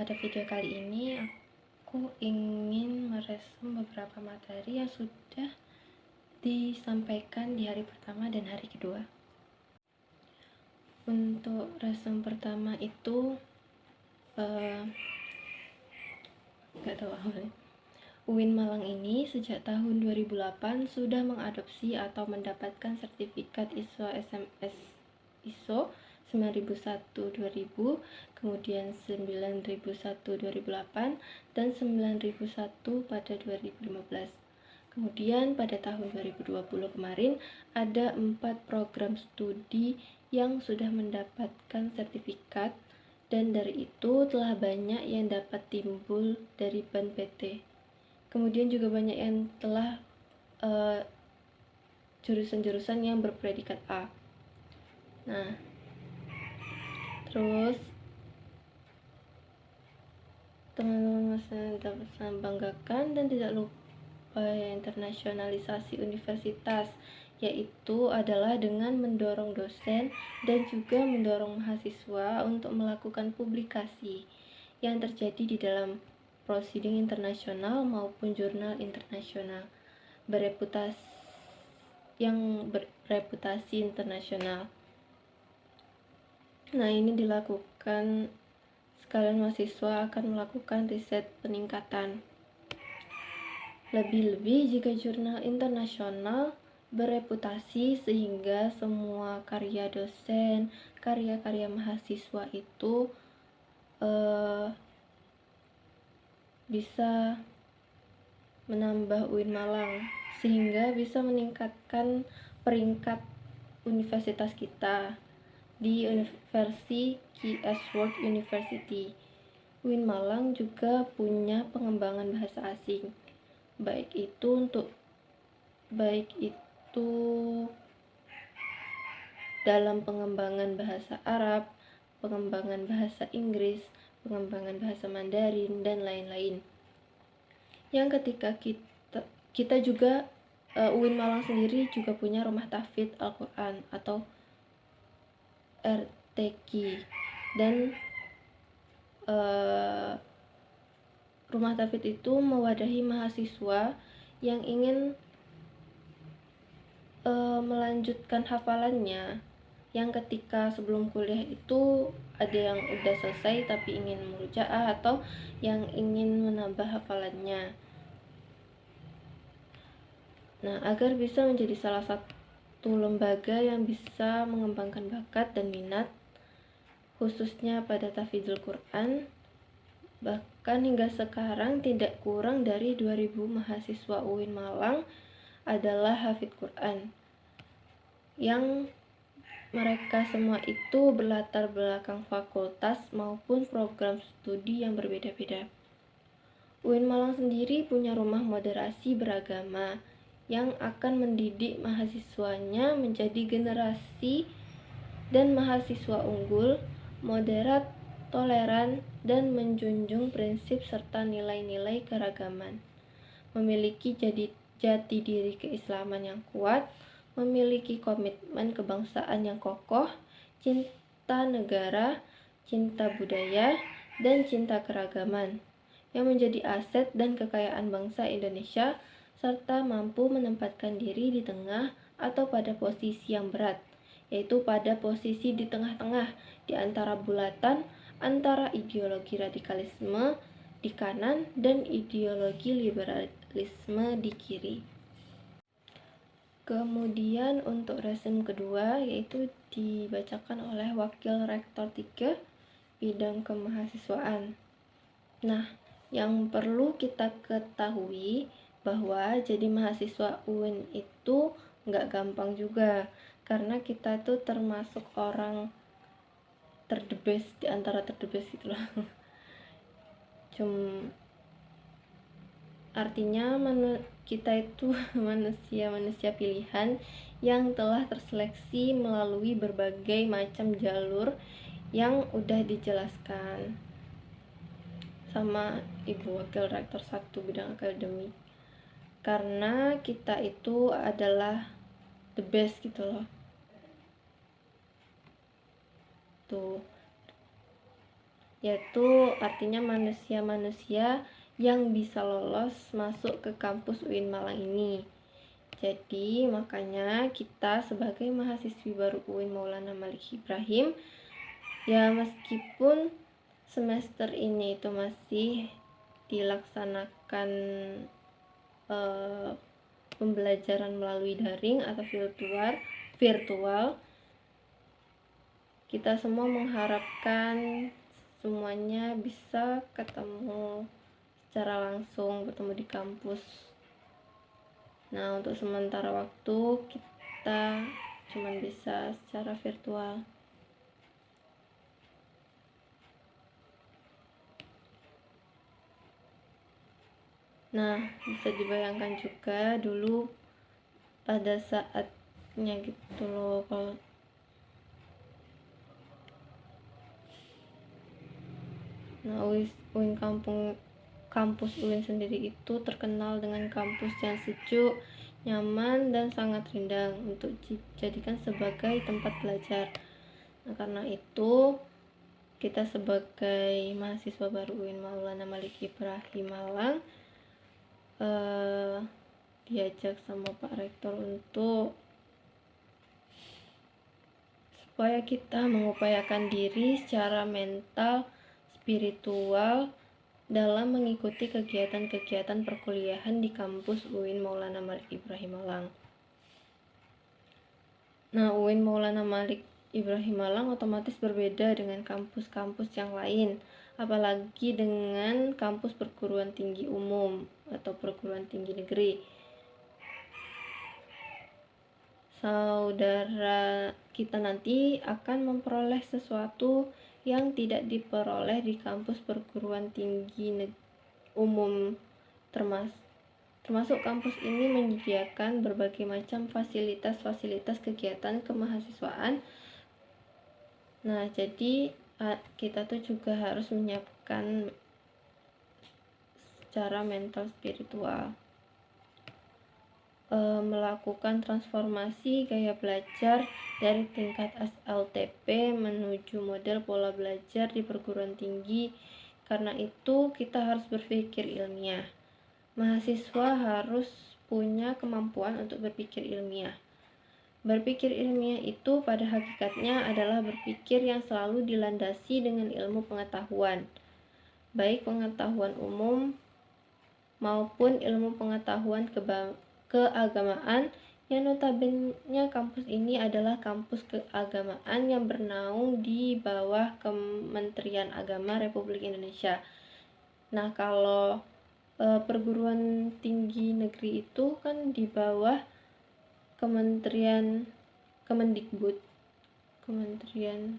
pada video kali ini aku ingin meresum beberapa materi yang sudah disampaikan di hari pertama dan hari kedua. Untuk resum pertama itu gak tahu awalnya. UIN Malang ini sejak tahun 2008 sudah mengadopsi atau mendapatkan sertifikat ISO SMS ISO 9001-2000, kemudian 9001-2008, dan 9001 pada 2015. Kemudian pada tahun 2020 kemarin ada 4 program studi yang sudah mendapatkan sertifikat, dan dari itu telah banyak yang dapat timbul dari BAN PT. Kemudian juga banyak yang telah jurusan-jurusan yang berpredikat A. Nah, terus teman-teman masih dapat membanggakan dan tidak lupa internasionalisasi universitas, yaitu adalah dengan mendorong dosen dan juga mendorong mahasiswa untuk melakukan publikasi yang terjadi di dalam proceeding internasional maupun jurnal internasional bereputasi internasional. Nah, ini dilakukan sekalian mahasiswa akan melakukan riset peningkatan. Lebih-lebih jika jurnal internasional bereputasi sehingga semua karya dosen, karya-karya mahasiswa itu bisa menambah UIN Malang sehingga bisa meningkatkan peringkat universitas kita di Universi QS World University. UIN Malang juga punya pengembangan bahasa asing, baik itu dalam pengembangan bahasa Arab, pengembangan bahasa Inggris, pengembangan bahasa Mandarin, dan lain-lain. Yang ketika kita juga UIN Malang sendiri juga punya rumah tahfidz Al-Quran atau RTQ, dan rumah tahfidz itu mewadahi mahasiswa yang ingin melanjutkan hafalannya, yang ketika sebelum kuliah itu ada yang udah selesai tapi ingin murojaah atau yang ingin menambah hafalannya. Nah, agar bisa menjadi salah satu lembaga yang bisa mengembangkan bakat dan minat khususnya pada tahfidzul Quran, bahkan hingga sekarang tidak kurang dari 2000 mahasiswa UIN Malang adalah hafidz Quran, yang mereka semua itu berlatar belakang fakultas maupun program studi yang berbeda-beda. UIN Malang sendiri punya rumah moderasi beragama yang akan mendidik mahasiswanya menjadi generasi dan mahasiswa unggul, moderat, toleran, dan menjunjung prinsip serta nilai-nilai keragaman. Memiliki jati diri keislaman yang kuat, memiliki komitmen kebangsaan yang kokoh, cinta negara, cinta budaya, dan cinta keragaman, yang menjadi aset dan kekayaan bangsa Indonesia, serta mampu menempatkan diri di tengah atau pada posisi yang berat, yaitu pada posisi di tengah-tengah di antara bulatan antara ideologi radikalisme di kanan dan ideologi liberalisme di kiri. Kemudian untuk resum kedua yaitu dibacakan oleh Wakil Rektor 3 Bidang Kemahasiswaan. Nah, yang perlu kita ketahui bahwa jadi mahasiswa UIN itu nggak gampang juga, karena kita tuh termasuk orang terdebes di antara terdebes gitu loh. Artinya kita itu manusia pilihan yang telah terseleksi melalui berbagai macam jalur yang udah dijelaskan sama Ibu Wakil Rektor 1 Bidang Akademik, karena kita itu adalah the best gitu loh. Tuh. yaitu artinya manusia-manusia yang bisa lolos masuk ke kampus UIN Malang ini. Jadi makanya kita sebagai mahasiswi baru UIN Maulana Malik Ibrahim, ya meskipun semester ini itu masih dilaksanakan pembelajaran melalui daring atau virtual, kita semua mengharapkan semuanya bisa ketemu secara langsung, bertemu di kampus. Nah, untuk sementara waktu kita cuma bisa secara virtual. Nah, bisa dibayangkan juga dulu pada saatnya gitu loh, kalau UIN kampus UIN sendiri itu terkenal dengan kampus yang sejuk, nyaman, dan sangat rindang untuk dijadikan sebagai tempat belajar. Nah, karena itu kita sebagai mahasiswa baru UIN Maulana Malik Ibrahim Malang diajak sama Pak Rektor untuk supaya kita mengupayakan diri secara mental, spiritual dalam mengikuti kegiatan-kegiatan perkuliahan di kampus UIN Maulana Malik Ibrahim Malang. Nah, UIN Maulana Malik Ibrahim Malang otomatis berbeda dengan kampus-kampus yang lain, apalagi dengan kampus perguruan tinggi umum atau perguruan tinggi negeri. Saudara kita nanti akan memperoleh sesuatu yang tidak diperoleh di kampus perguruan tinggi umum, termasuk kampus ini menyediakan berbagai macam fasilitas kegiatan kemahasiswaan. Nah, jadi kita tuh juga harus menyiapkan secara mental spiritual, melakukan transformasi gaya belajar dari tingkat SLTP menuju model pola belajar di perguruan tinggi. Karena itu kita harus berpikir ilmiah. Mahasiswa harus punya kemampuan untuk berpikir ilmiah. Berpikir ilmiah itu pada hakikatnya adalah berpikir yang selalu dilandasi dengan ilmu pengetahuan, baik pengetahuan umum maupun ilmu pengetahuan keagamaan, yang notabene kampus ini adalah kampus keagamaan yang bernaung di bawah Kementerian Agama Republik Indonesia. Nah, kalau perguruan tinggi negeri itu kan di bawah Kementerian Kemendikbud, Kementerian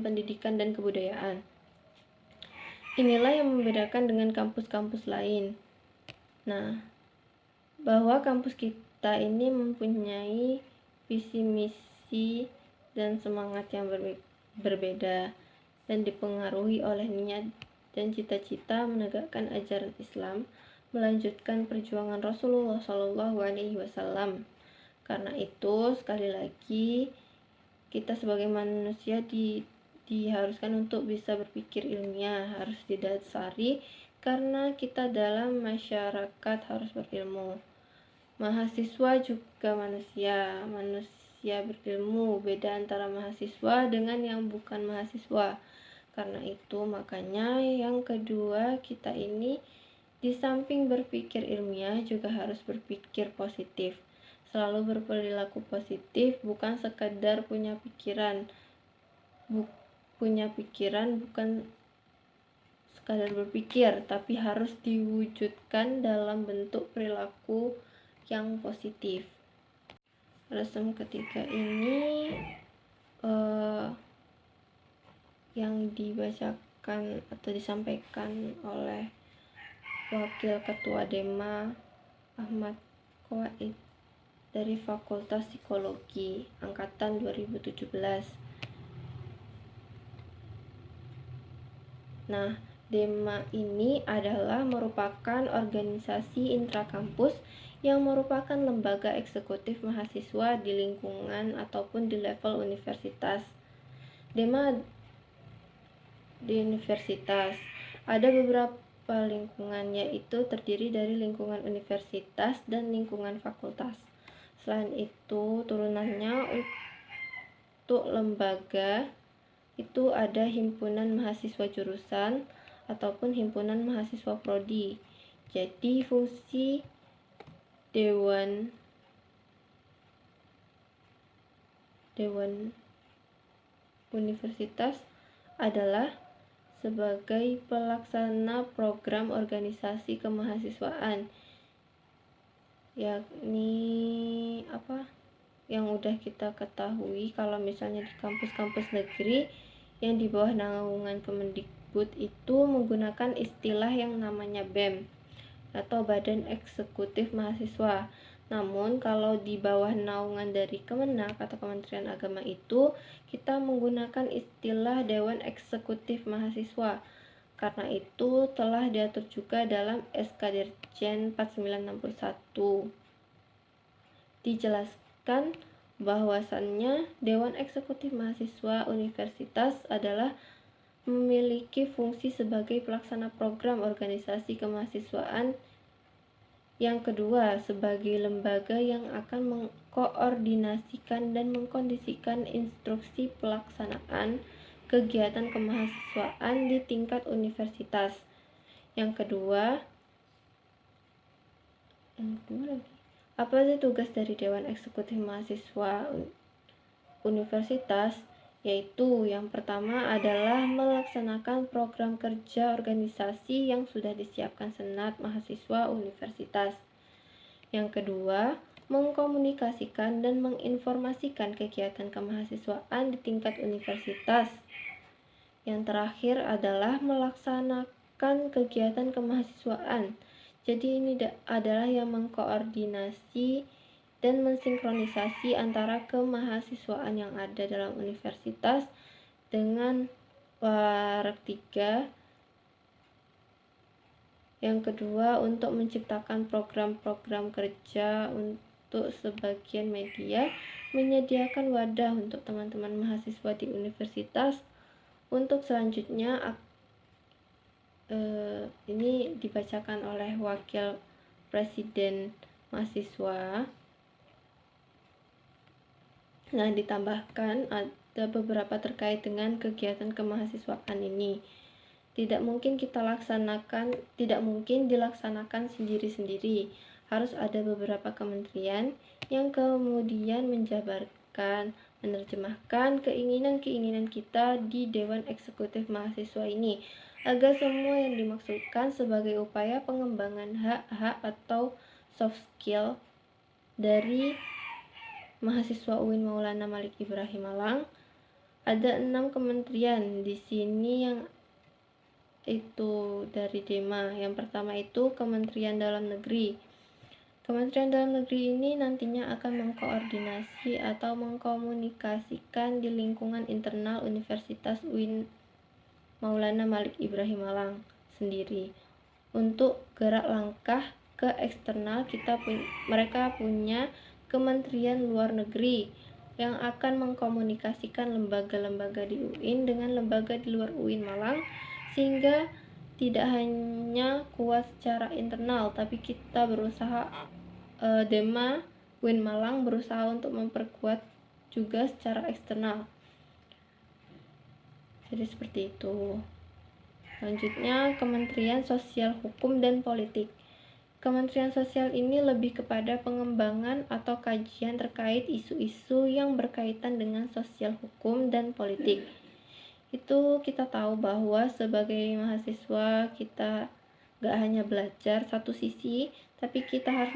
Pendidikan dan Kebudayaan. Inilah yang membedakan dengan kampus-kampus lain. Nah, bahwa kampus kita ini mempunyai visi misi dan semangat yang berbeda dan dipengaruhi oleh niat dan cita-cita menegakkan ajaran Islam, melanjutkan perjuangan Rasulullah SAW. Karena itu, sekali lagi kita sebagai manusia diharuskan untuk bisa berpikir ilmiah, harus didasari karena kita dalam masyarakat harus berilmu. Mahasiswa juga manusia berilmu. Beda antara mahasiswa dengan yang bukan mahasiswa. Karena itu makanya yang kedua, kita ini di samping berpikir ilmiah juga harus berpikir positif. Selalu berperilaku positif, bukan sekadar punya pikiran bukan sekadar berpikir, tapi harus diwujudkan dalam bentuk perilaku yang positif. Resum ketiga ini yang dibacakan atau disampaikan oleh Wakil Ketua Dema Ahmad Qawaid dari Fakultas Psikologi Angkatan 2017. Nah, Dema ini adalah merupakan organisasi intrakampus yang merupakan lembaga eksekutif mahasiswa di lingkungan ataupun di level universitas. Dema di universitas. Ada beberapa lingkungan, yaitu terdiri dari lingkungan universitas dan lingkungan fakultas. Selain itu, turunannya untuk lembaga itu ada himpunan mahasiswa jurusan ataupun himpunan mahasiswa prodi. Jadi fungsi dewan universitas adalah sebagai pelaksana program organisasi kemahasiswaan, yakni yang udah kita ketahui kalau misalnya di kampus-kampus negeri yang di bawah naungan Kemendikbud itu menggunakan istilah yang namanya BEM atau Badan Eksekutif Mahasiswa. Namun kalau di bawah naungan dari Kemenak atau Kementerian Agama itu kita menggunakan istilah Dewan Eksekutif Mahasiswa. Karena itu telah diatur juga dalam SK Dirjen 4961. Dijelaskan bahwasannya Dewan Eksekutif Mahasiswa Universitas adalah memiliki fungsi sebagai pelaksana program organisasi kemahasiswaan. Yang kedua, sebagai lembaga yang akan mengkoordinasikan dan mengkondisikan instruksi pelaksanaan kegiatan kemahasiswaan di tingkat universitas. Yang kedua lagi, apa sih tugas dari Dewan Eksekutif Mahasiswa Universitas? Yaitu yang pertama adalah melaksanakan program kerja organisasi yang sudah disiapkan Senat Mahasiswa Universitas. Yang kedua, mengkomunikasikan dan menginformasikan kegiatan kemahasiswaan di tingkat universitas. Yang terakhir adalah melaksanakan kegiatan kemahasiswaan. Jadi ini adalah yang mengkoordinasi dan mensinkronisasi antara kemahasiswaan yang ada dalam universitas dengan Warak 3. Yang kedua, untuk menciptakan program-program kerja untuk sebagian media, menyediakan wadah untuk teman-teman mahasiswa di universitas. Untuk selanjutnya ini dibacakan oleh Wakil Presiden Mahasiswa. Nah, ditambahkan ada beberapa terkait dengan kegiatan kemahasiswaan ini. Tidak mungkin dilaksanakan sendiri-sendiri. Harus ada beberapa kementerian yang kemudian menjabarkan, menerjemahkan keinginan-keinginan kita di Dewan Eksekutif Mahasiswa ini, agar semua yang dimaksudkan sebagai upaya pengembangan hak-hak atau soft skill dari mahasiswa UIN Maulana Malik Ibrahim Malang. Ada 6 kementerian di sini yang itu dari DEMA. Yang pertama itu Kementerian Dalam Negeri. Kementerian Dalam Negeri ini nantinya akan mengkoordinasi atau mengkomunikasikan di lingkungan internal Universitas UIN Maulana Malik Ibrahim Malang sendiri. Untuk gerak langkah ke eksternal, mereka punya Kementerian Luar Negeri yang akan mengkomunikasikan lembaga-lembaga di UIN dengan lembaga di luar UIN Malang, sehingga tidak hanya kuat secara internal, tapi kita berusaha, DEMA UIN Malang berusaha untuk memperkuat juga secara eksternal. Jadi seperti itu. Selanjutnya, Kementerian Sosial Hukum dan Politik. Kementerian Sosial ini lebih kepada pengembangan atau kajian terkait isu-isu yang berkaitan dengan sosial hukum dan politik. Itu kita tahu bahwa sebagai mahasiswa kita gak hanya belajar satu sisi, tapi kita harus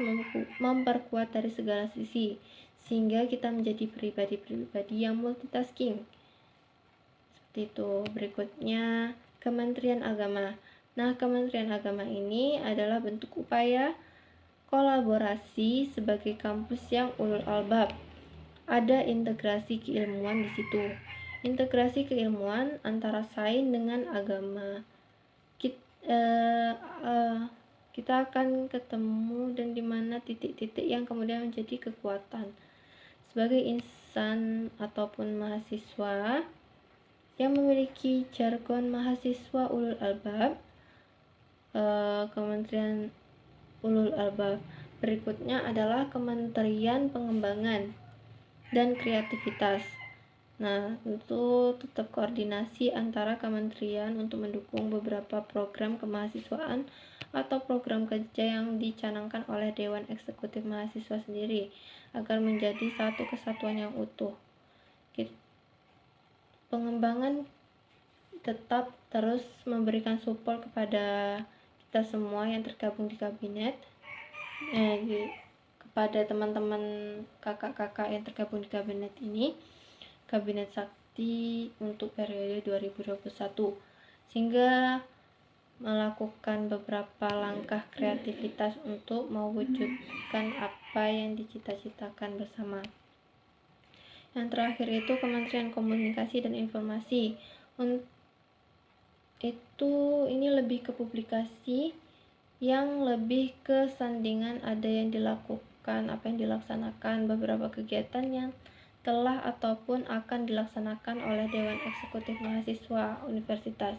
memperkuat dari segala sisi, sehingga kita menjadi pribadi-pribadi yang multitasking. Seperti itu. Berikutnya, Kementerian Agama. Nah, Kementerian Agama ini adalah bentuk upaya kolaborasi sebagai kampus yang ulul albab. Ada integrasi keilmuan di situ. Integrasi keilmuan antara sains dengan agama. Kita akan ketemu dan di mana titik-titik yang kemudian menjadi kekuatan. Sebagai insan ataupun mahasiswa, yang memiliki jargon mahasiswa ulul albab. Kementerian ulul albab berikutnya adalah Kementerian Pengembangan dan Kreativitas. Nah, tentu tetap koordinasi antara kementerian untuk mendukung beberapa program kemahasiswaan atau program kerja yang dicanangkan oleh Dewan Eksekutif Mahasiswa sendiri agar menjadi satu kesatuan yang utuh. Pengembangan tetap terus memberikan support kepada kita semua yang tergabung di kabinet, kepada teman-teman kakak-kakak yang tergabung di kabinet ini, Kabinet Sakti untuk periode 2021, sehingga melakukan beberapa langkah kreativitas untuk mewujudkan apa yang dicita-citakan bersama. Yang terakhir itu Kementerian Komunikasi dan Informasi. Ini lebih ke publikasi, yang lebih ke sandingan ada yang dilakukan, apa yang dilaksanakan, beberapa kegiatan yang telah ataupun akan dilaksanakan oleh Dewan Eksekutif Mahasiswa Universitas.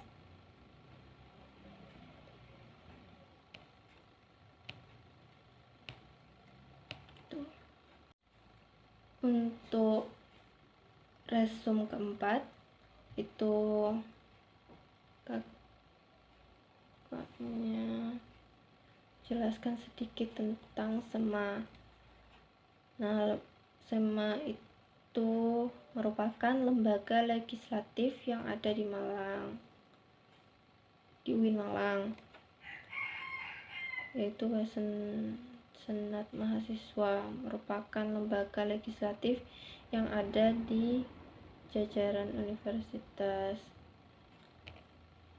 Untuk resum keempat itu kakaknya jelaskan sedikit tentang SEMA. Nah, SEMA itu merupakan lembaga legislatif yang ada di Malang, di UIN Malang, yaitu Senat Mahasiswa, merupakan lembaga legislatif yang ada di jajaran universitas.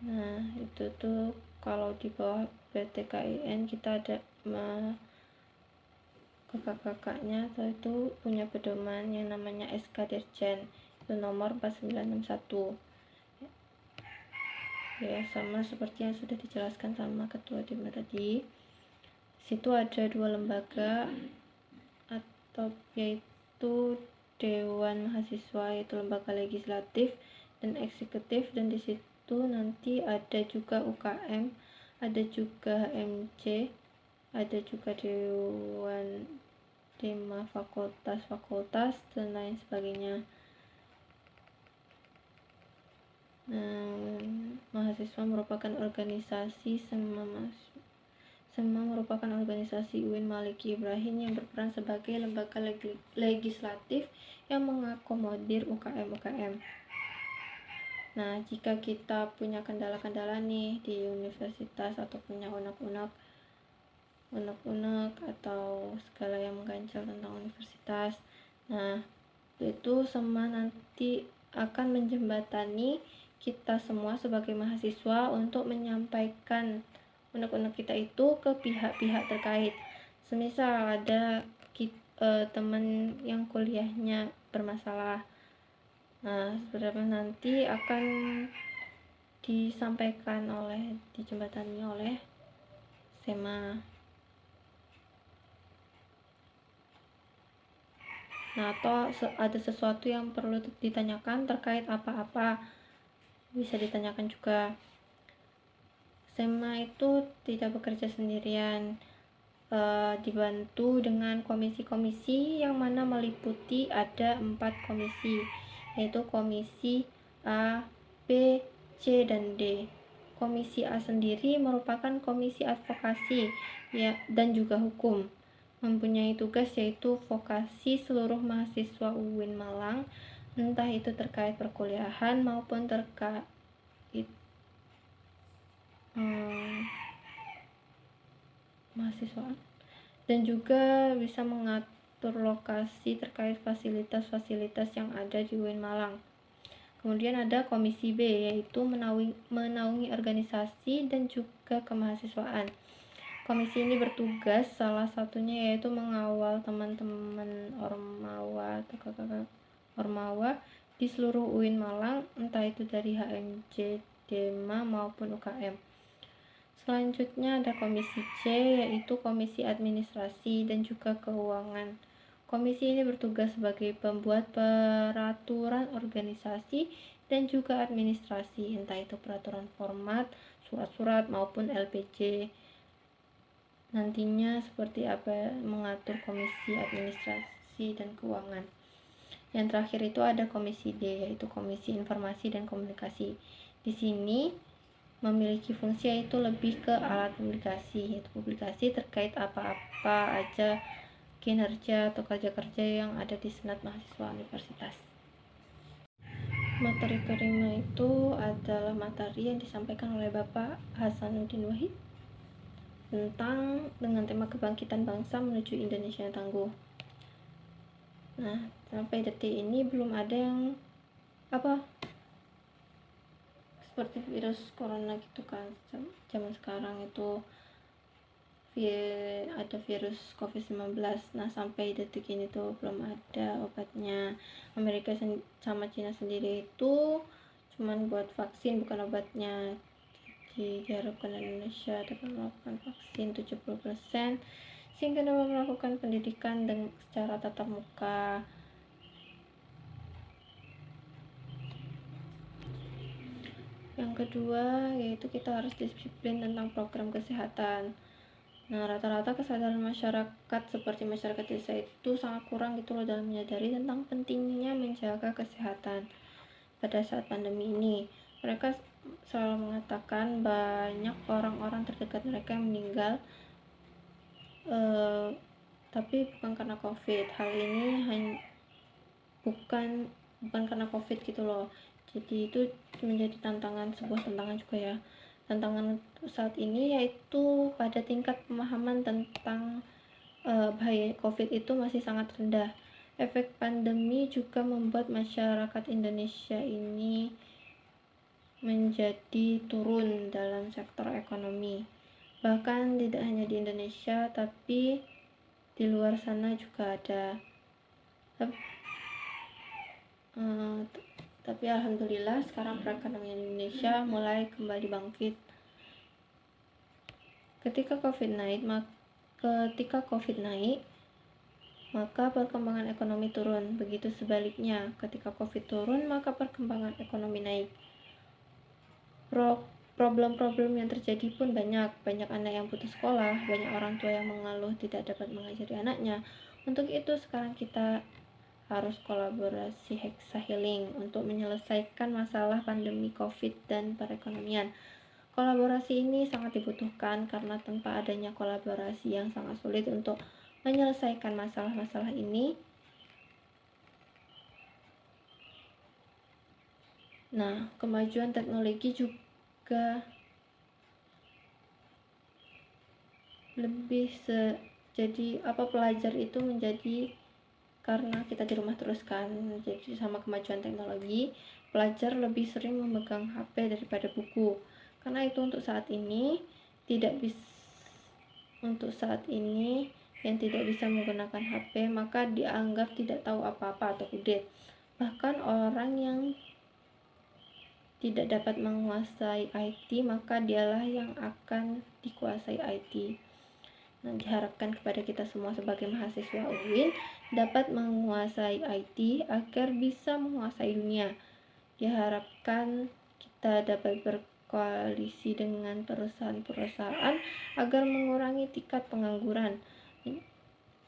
Nah, itu tuh kalau di bawah PTKIN kita ada kakak-kakaknya itu punya pedoman yang namanya SK Dirjen, itu nomor 4961. Ya, sama seperti yang sudah dijelaskan sama ketua DIM tadi. Situ ada dua lembaga atau yaitu Dewan Mahasiswa, yaitu lembaga legislatif dan eksekutif, dan di situ nanti ada juga UKM, ada juga HMC, ada juga Dewan Tema fakultas dan lain sebagainya. Mahasiswa merupakan organisasi SEMA merupakan organisasi UIN Maliki Ibrahim yang berperan sebagai lembaga legislatif yang mengakomodir UKM-UKM. Nah, jika kita punya kendala-kendala nih di universitas atau punya unek-unek atau segala yang mengganjal tentang universitas, nah itu SEMA nanti akan menjembatani kita semua sebagai mahasiswa untuk menyampaikan unek-unek kita itu ke pihak-pihak terkait. Semisal ada teman yang kuliahnya bermasalah, nah sebenarnya nanti akan dijembatani oleh SEMA. Nah, atau ada sesuatu yang perlu ditanyakan terkait apa-apa, bisa ditanyakan juga. SEMA itu tidak bekerja sendirian, dibantu dengan komisi-komisi yang mana meliputi ada 4 komisi, yaitu komisi A, B, C, dan D. Komisi A sendiri merupakan komisi advokasi ya, dan juga hukum, mempunyai tugas yaitu vokasi seluruh mahasiswa UIN Malang, entah itu terkait perkuliahan maupun terkait mahasiswaan, dan juga bisa mengatur lokasi terkait fasilitas-fasilitas yang ada di UIN Malang. Kemudian ada komisi B, yaitu menaungi organisasi dan juga kemahasiswaan. Komisi ini bertugas salah satunya yaitu mengawal teman-teman Ormawa atau kakak-kakak Ormawa di seluruh UIN Malang, entah itu dari HMJ, DEMA maupun UKM. Selanjutnya ada komisi C, yaitu komisi administrasi dan juga keuangan. Komisi ini bertugas sebagai pembuat peraturan organisasi dan juga administrasi, entah itu peraturan format, surat-surat maupun LPJ. Nantinya seperti apa mengatur komisi administrasi dan keuangan. Yang terakhir itu ada komisi D, yaitu komisi informasi dan komunikasi. Di sini memiliki fungsi yaitu lebih ke alat publikasi, yaitu publikasi terkait apa-apa aja kinerja atau kerja-kerja yang ada di senat mahasiswa universitas. Materi kelima itu adalah materi yang disampaikan oleh Bapak Hasanuddin Wahid tentang dengan tema kebangkitan bangsa menuju Indonesia yang tangguh. Nah, sampai detik ini belum ada yang seperti virus corona gitu kan. Zaman sekarang itu ada virus COVID-19. Nah, sampai detik ini tuh belum ada obatnya. Amerika sama Cina sendiri itu cuman buat vaksin, bukan obatnya. Jadi diharapkan Indonesia dapat melakukan vaksin 70% sehingga dapat melakukan pendidikan secara tatap muka. Yang kedua yaitu kita harus disiplin tentang program kesehatan. Nah, rata-rata kesadaran masyarakat seperti masyarakat desa itu sangat kurang gitu loh dalam menyadari tentang pentingnya menjaga kesehatan pada saat pandemi ini. Mereka selalu mengatakan banyak orang-orang terdekat mereka yang meninggal, tapi bukan karena COVID. Hal ini bukan karena COVID gitu loh. Jadi itu menjadi sebuah tantangan juga ya. Tantangan saat ini yaitu pada tingkat pemahaman tentang bahaya COVID itu masih sangat rendah. Efek pandemi juga membuat masyarakat Indonesia ini menjadi turun dalam sektor ekonomi. Bahkan tidak hanya di Indonesia, tapi di luar sana juga ada. Tapi alhamdulillah sekarang perekonomian Indonesia mulai kembali bangkit. Ketika COVID naik, maka perkembangan ekonomi turun. Begitu sebaliknya, ketika COVID turun, maka perkembangan ekonomi naik. Problem-problem yang terjadi pun banyak anak yang putus sekolah, banyak orang tua yang mengeluh tidak dapat mengajari anaknya. Untuk itu sekarang kita harus kolaborasi Hexa Healing untuk menyelesaikan masalah pandemi COVID dan perekonomian. Kolaborasi ini sangat dibutuhkan karena tanpa adanya kolaborasi yang sangat sulit untuk menyelesaikan masalah-masalah ini. Nah, kemajuan teknologi juga jadi pelajar itu menjadi karena kita di rumah terus kan, jadi sama kemajuan teknologi pelajar lebih sering memegang HP daripada buku, karena itu untuk saat ini yang tidak bisa menggunakan HP maka dianggap tidak tahu apa-apa atau kudet. Bahkan orang yang tidak dapat menguasai IT maka dialah yang akan dikuasai IT. Nah, diharapkan kepada kita semua sebagai mahasiswa UIN dapat menguasai IT agar bisa menguasai dunia. Diharapkan kita dapat berkoalisi dengan perusahaan-perusahaan agar mengurangi tingkat pengangguran,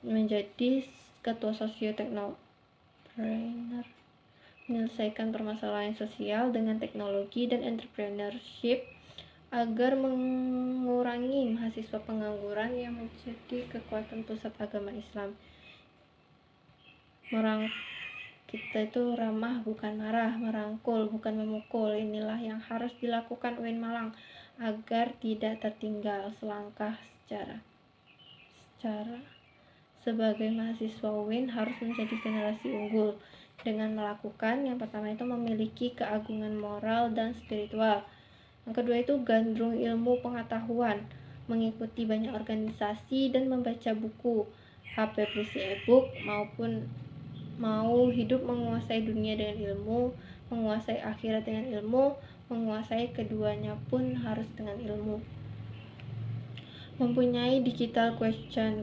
menjadi ketua sosioteknopreneur, menyelesaikan permasalahan sosial dengan teknologi dan entrepreneurship agar mengurangi mahasiswa pengangguran yang menjadi kekuatan pusat agama Islam. Kita itu ramah bukan marah, merangkul bukan memukul. Inilah yang harus dilakukan UIN Malang agar tidak tertinggal selangkah secara sebagai mahasiswa UIN harus menjadi generasi unggul dengan melakukan yang pertama itu memiliki keagungan moral dan spiritual. Yang kedua itu gandrung ilmu pengetahuan, mengikuti banyak organisasi dan membaca buku, HP berisi e-book maupun mau hidup menguasai dunia dengan ilmu, menguasai akhirat dengan ilmu, menguasai keduanya pun harus dengan ilmu. Mempunyai digital question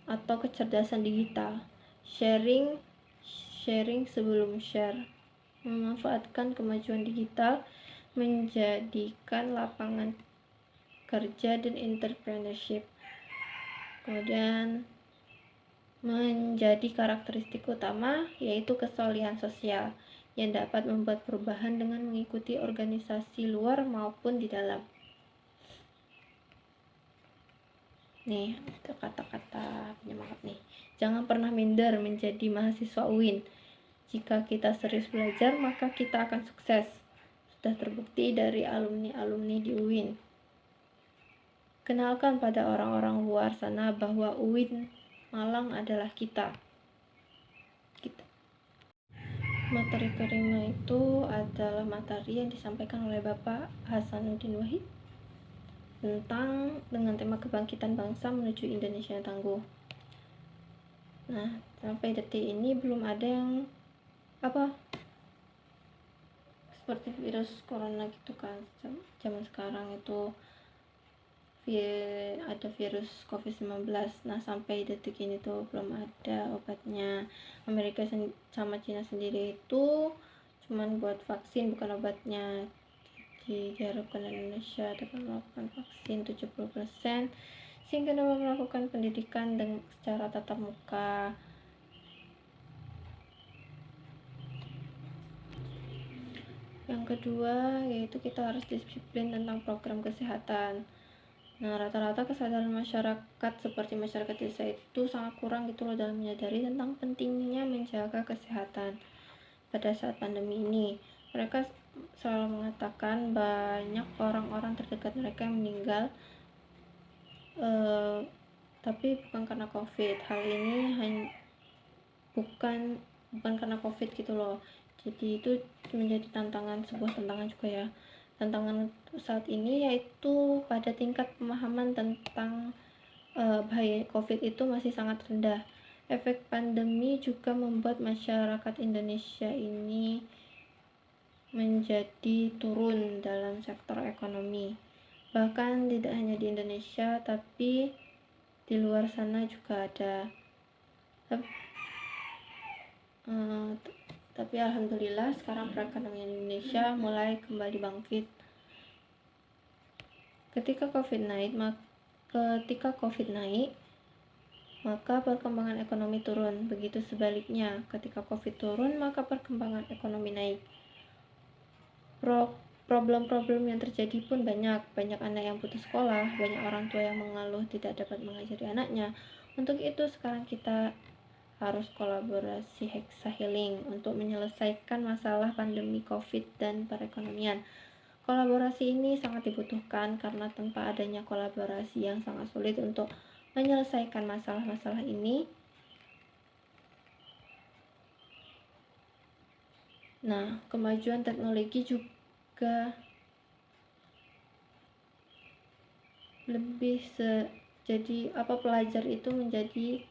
atau kecerdasan digital. Sharing sebelum share. Memanfaatkan kemajuan digital menjadikan lapangan kerja dan entrepreneurship. Kemudian menjadi karakteristik utama yaitu kesolihan sosial yang dapat membuat perubahan dengan mengikuti organisasi luar maupun di dalam. Nih, itu kata-kata penyemangat nih. Jangan pernah minder menjadi mahasiswa UIN. Jika kita serius belajar, maka kita akan sukses. Sudah terbukti dari alumni-alumni di UIN. Kenalkan pada orang-orang luar sana bahwa UIN Malang adalah kita. Materi kelima itu adalah materi yang disampaikan oleh Bapak Hasanuddin Wahid tentang dengan tema kebangkitan bangsa menuju Indonesia yang tangguh. Nah, sampai detik ini belum ada yang seperti virus corona gitu kan. Zaman sekarang itu ada virus COVID-19. Nah, sampai detik ini tuh belum ada obatnya. Amerika sama Cina sendiri itu cuman buat vaksin, bukan obatnya. Jadi diharapkan Indonesia dapat melakukan vaksin 70% sehingga dapat melakukan pendidikan dengan secara tatap muka. Yang kedua yaitu kita harus disiplin tentang program kesehatan. Nah, rata-rata kesadaran masyarakat seperti masyarakat desa itu sangat kurang gitu loh dalam menyadari tentang pentingnya menjaga kesehatan pada saat pandemi ini. Mereka selalu mengatakan banyak orang-orang terdekat mereka yang meninggal, tapi bukan karena COVID. Hal ini bukan karena COVID gitu loh. Jadi itu menjadi sebuah tantangan juga ya. Tantangan saat ini yaitu pada tingkat pemahaman tentang bahaya COVID itu masih sangat rendah. Efek pandemi juga membuat masyarakat Indonesia ini menjadi turun dalam sektor ekonomi. Bahkan tidak hanya di Indonesia, tapi di luar sana juga ada. Tapi alhamdulillah sekarang perekonomian Indonesia mulai kembali bangkit. Ketika COVID naik, maka perkembangan ekonomi turun. Begitu sebaliknya, ketika COVID turun, maka perkembangan ekonomi naik. Problem-problem yang terjadi pun banyak anak yang putus sekolah, banyak orang tua yang mengeluh tidak dapat mengajari anaknya. Untuk itu sekarang kita harus kolaborasi Hexa Healing untuk menyelesaikan masalah pandemi COVID dan perekonomian. Kolaborasi ini sangat dibutuhkan karena tanpa adanya kolaborasi yang sangat sulit untuk menyelesaikan masalah-masalah ini. Nah, kemajuan teknologi juga jadi pelajar itu menjadi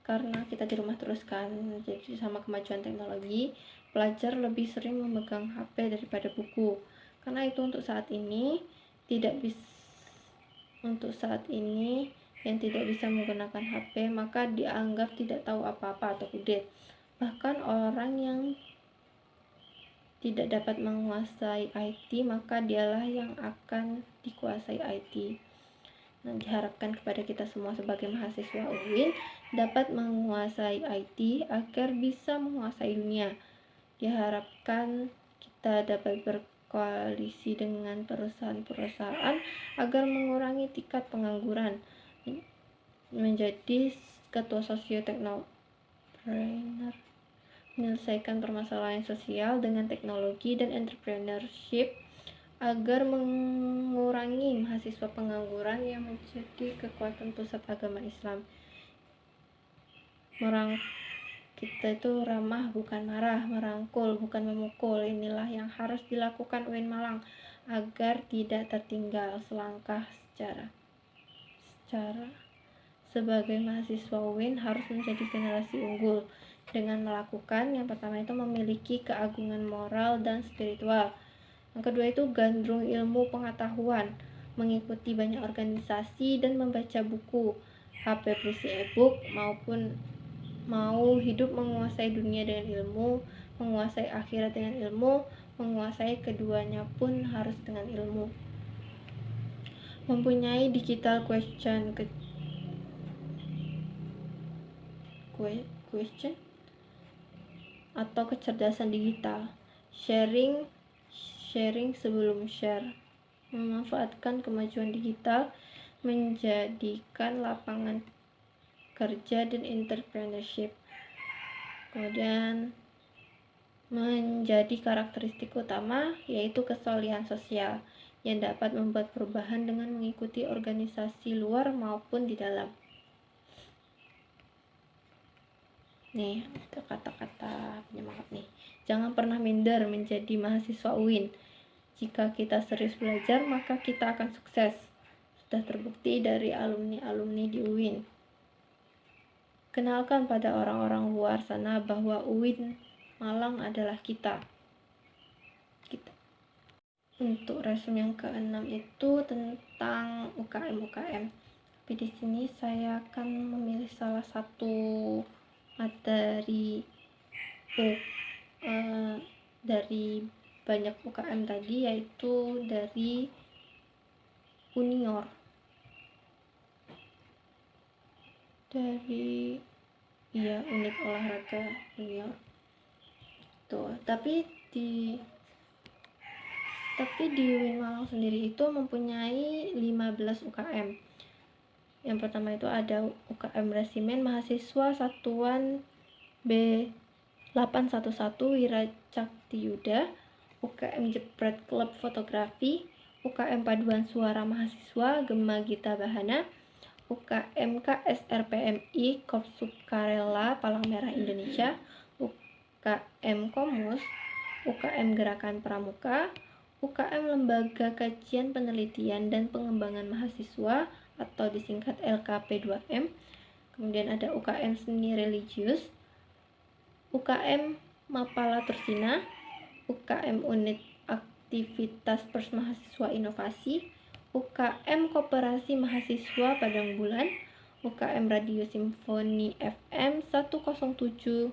karena kita di rumah terus kan, jadi sama kemajuan teknologi pelajar lebih sering memegang HP daripada buku. Karena itu untuk saat ini yang tidak bisa menggunakan HP maka dianggap tidak tahu apa-apa atau kudet. Bahkan orang yang tidak dapat menguasai IT maka dialah yang akan dikuasai IT. Nah, diharapkan kepada kita semua sebagai mahasiswa UIN dapat menguasai IT agar bisa menguasai dunia. Diharapkan kita dapat berkoalisi dengan perusahaan-perusahaan agar mengurangi tingkat pengangguran, menjadi ketua sosioteknopreneur, menyelesaikan permasalahan sosial dengan teknologi dan entrepreneurship agar mengurangi mahasiswa pengangguran yang menjadi kekuatan pusat agama Islam. Kita itu ramah bukan marah, merangkul bukan memukul. Inilah yang harus dilakukan UIN Malang agar tidak tertinggal selangkah secara sebagai mahasiswa UIN harus menjadi generasi unggul dengan melakukan yang pertama itu memiliki keagungan moral dan spiritual. Yang kedua itu gandrung ilmu pengetahuan, mengikuti banyak organisasi dan membaca buku HP berisi e-book maupun mau hidup menguasai dunia dengan ilmu, menguasai akhirat dengan ilmu, menguasai keduanya pun harus dengan ilmu. Mempunyai digital question atau kecerdasan digital, sharing sebelum share, memanfaatkan kemajuan digital, menjadikan lapangan kerja dan entrepreneurship. Kemudian menjadi karakteristik utama yaitu kesolehan sosial yang dapat membuat perubahan dengan mengikuti organisasi luar maupun di dalam. Nih, ada kata-kata penyemangat nih. Jangan pernah minder menjadi mahasiswa UIN. Jika kita serius belajar, maka kita akan sukses. Sudah terbukti dari alumni-alumni di UIN. Kenalkan pada orang-orang luar sana bahwa UIN Malang adalah kita. Untuk resume yang ke-6 itu tentang UKM. Tapi di sini saya akan memilih salah satu materi dari banyak UKM tadi, yaitu dari Unior. Unit olahraga Unior. Tuh, tapi di UIN Malang sendiri itu mempunyai 15 UKM. Yang pertama itu ada UKM Resimen Mahasiswa Satuan B811 Wiracaktiyuda, UKM Jepret Klub Fotografi, UKM Paduan Suara Mahasiswa Gema Gita Bahana, UKM KSRPMI Korps Sukarela Palang Merah Indonesia, UKM Komus, UKM Gerakan Pramuka, UKM Lembaga Kajian Penelitian dan Pengembangan Mahasiswa atau disingkat LKP2M. Kemudian ada UKM Seni Religius, UKM Mapala Tursina, UKM Unit Aktivitas Pers Mahasiswa Inovasi, UKM Koperasi Mahasiswa Padang Bulan, UKM Radio Simfoni FM 107,7,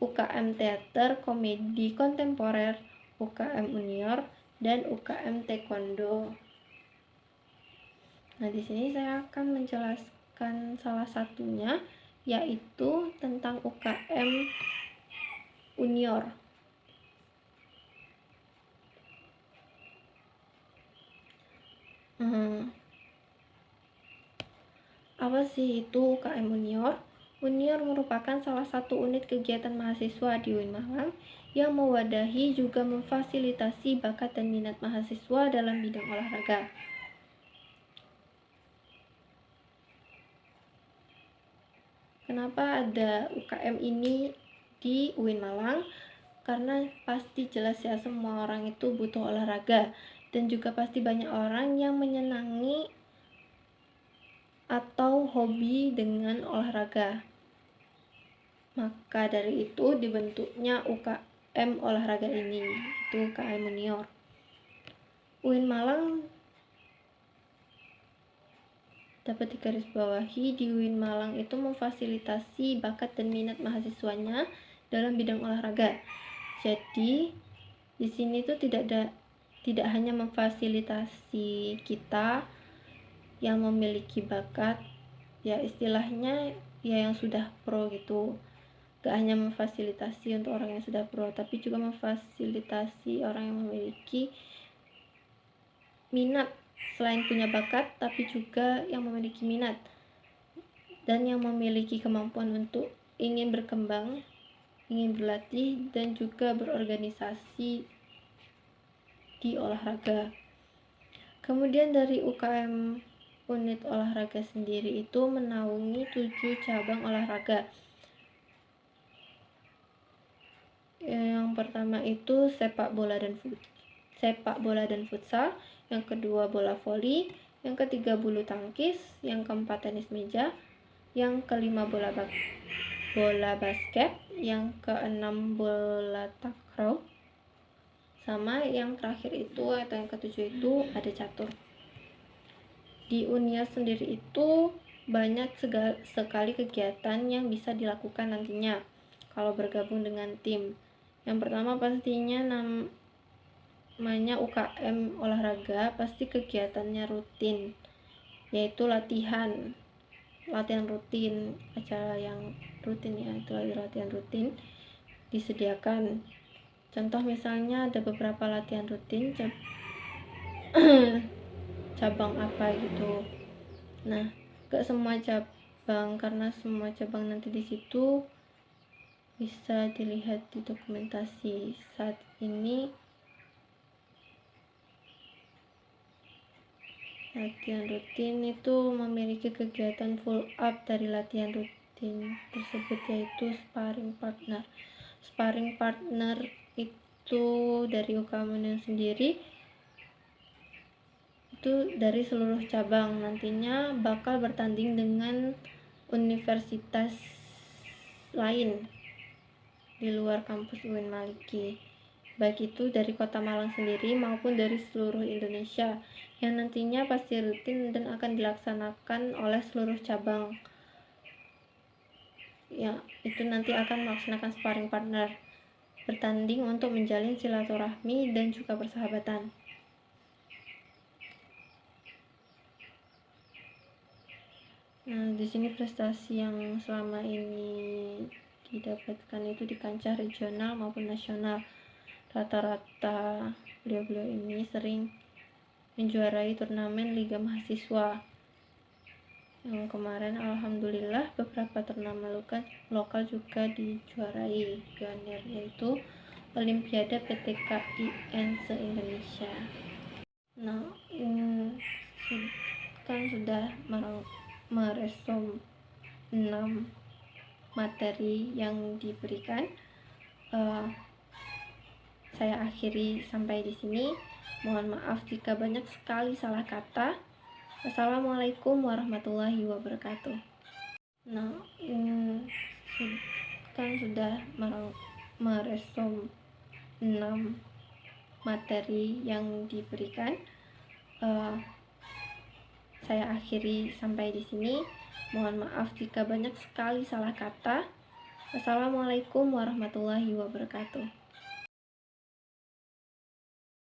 UKM Teater Komedi Kontemporer, UKM Unior, dan UKM Taekwondo. Nah, di sini saya akan menjelaskan salah satunya, yaitu tentang UKM Unior. Apa sih itu UKM Unior? Unior merupakan salah satu unit kegiatan mahasiswa di UIN Malang yang mewadahi juga memfasilitasi bakat dan minat mahasiswa dalam bidang olahraga. Kenapa ada UKM ini di UIN Malang? Karena pasti jelas ya, semua orang itu butuh olahraga, dan juga pasti banyak orang yang menyenangi atau hobi dengan olahraga. Maka dari itu dibentuknya UKM olahraga ini, itu UKM Unior. UIN Malang dapat digarisbawahi, di UIN Malang itu memfasilitasi bakat dan minat mahasiswanya dalam bidang olahraga. Jadi di sini tuh tidak hanya memfasilitasi kita yang memiliki bakat, ya istilahnya ya yang sudah pro gitu. Gak hanya memfasilitasi untuk orang yang sudah pro, tapi juga memfasilitasi orang yang memiliki minat, selain punya bakat, tapi juga yang memiliki minat dan yang memiliki kemampuan untuk ingin berkembang, ingin berlatih, dan juga berorganisasi di olahraga. Kemudian dari UKM unit olahraga sendiri itu menaungi 7 cabang olahraga. Yang pertama itu sepak bola dan futsal, yang kedua bola voli, yang ketiga bulu tangkis, yang keempat tenis meja, yang kelima bola basket, yang keenam bola takraw, sama yang terakhir itu atau yang ketujuh itu ada catur. Di Uniar sendiri itu banyak sekali kegiatan yang bisa dilakukan nantinya kalau bergabung dengan tim. Yang pertama pastinya namanya UKM olahraga, pasti kegiatannya rutin, yaitu latihan rutin, acara yang rutin ya, itu latihan rutin disediakan. Contoh misalnya ada beberapa latihan rutin cabang apa gitu. Nah, gak semua cabang, karena semua cabang nanti di situ bisa dilihat di dokumentasi. Saat ini latihan rutin itu memiliki kegiatan full up dari latihan rutin tersebut, yaitu sparring partner. Sparring partner itu dari UKM sendiri itu dari seluruh cabang, nantinya bakal bertanding dengan universitas lain di luar kampus UIN Maliki, baik itu dari Kota Malang sendiri maupun dari seluruh Indonesia, yang nantinya pasti rutin dan akan dilaksanakan oleh seluruh cabang. Ya, itu nanti akan melaksanakan sparring partner, bertanding untuk menjalin silaturahmi dan juga persahabatan. Nah, di sini prestasi yang selama ini didapatkan itu di kancah regional maupun nasional. Rata-rata beliau-beliau ini sering menjuarai turnamen Liga Mahasiswa. Yang kemarin alhamdulillah beberapa turnamen lokal juga dijuarai pionir, yaitu Olimpiade PTKIN se-Indonesia. Nah, ini kan sudah meresum 6 materi yang diberikan. Saya akhiri sampai di sini. Mohon maaf jika banyak sekali salah kata. Assalamualaikum warahmatullahi wabarakatuh. Nah, ini kan sudah meresum 6 materi yang diberikan. Saya akhiri sampai di sini. Mohon maaf jika banyak sekali salah kata. Assalamualaikum warahmatullahi wabarakatuh.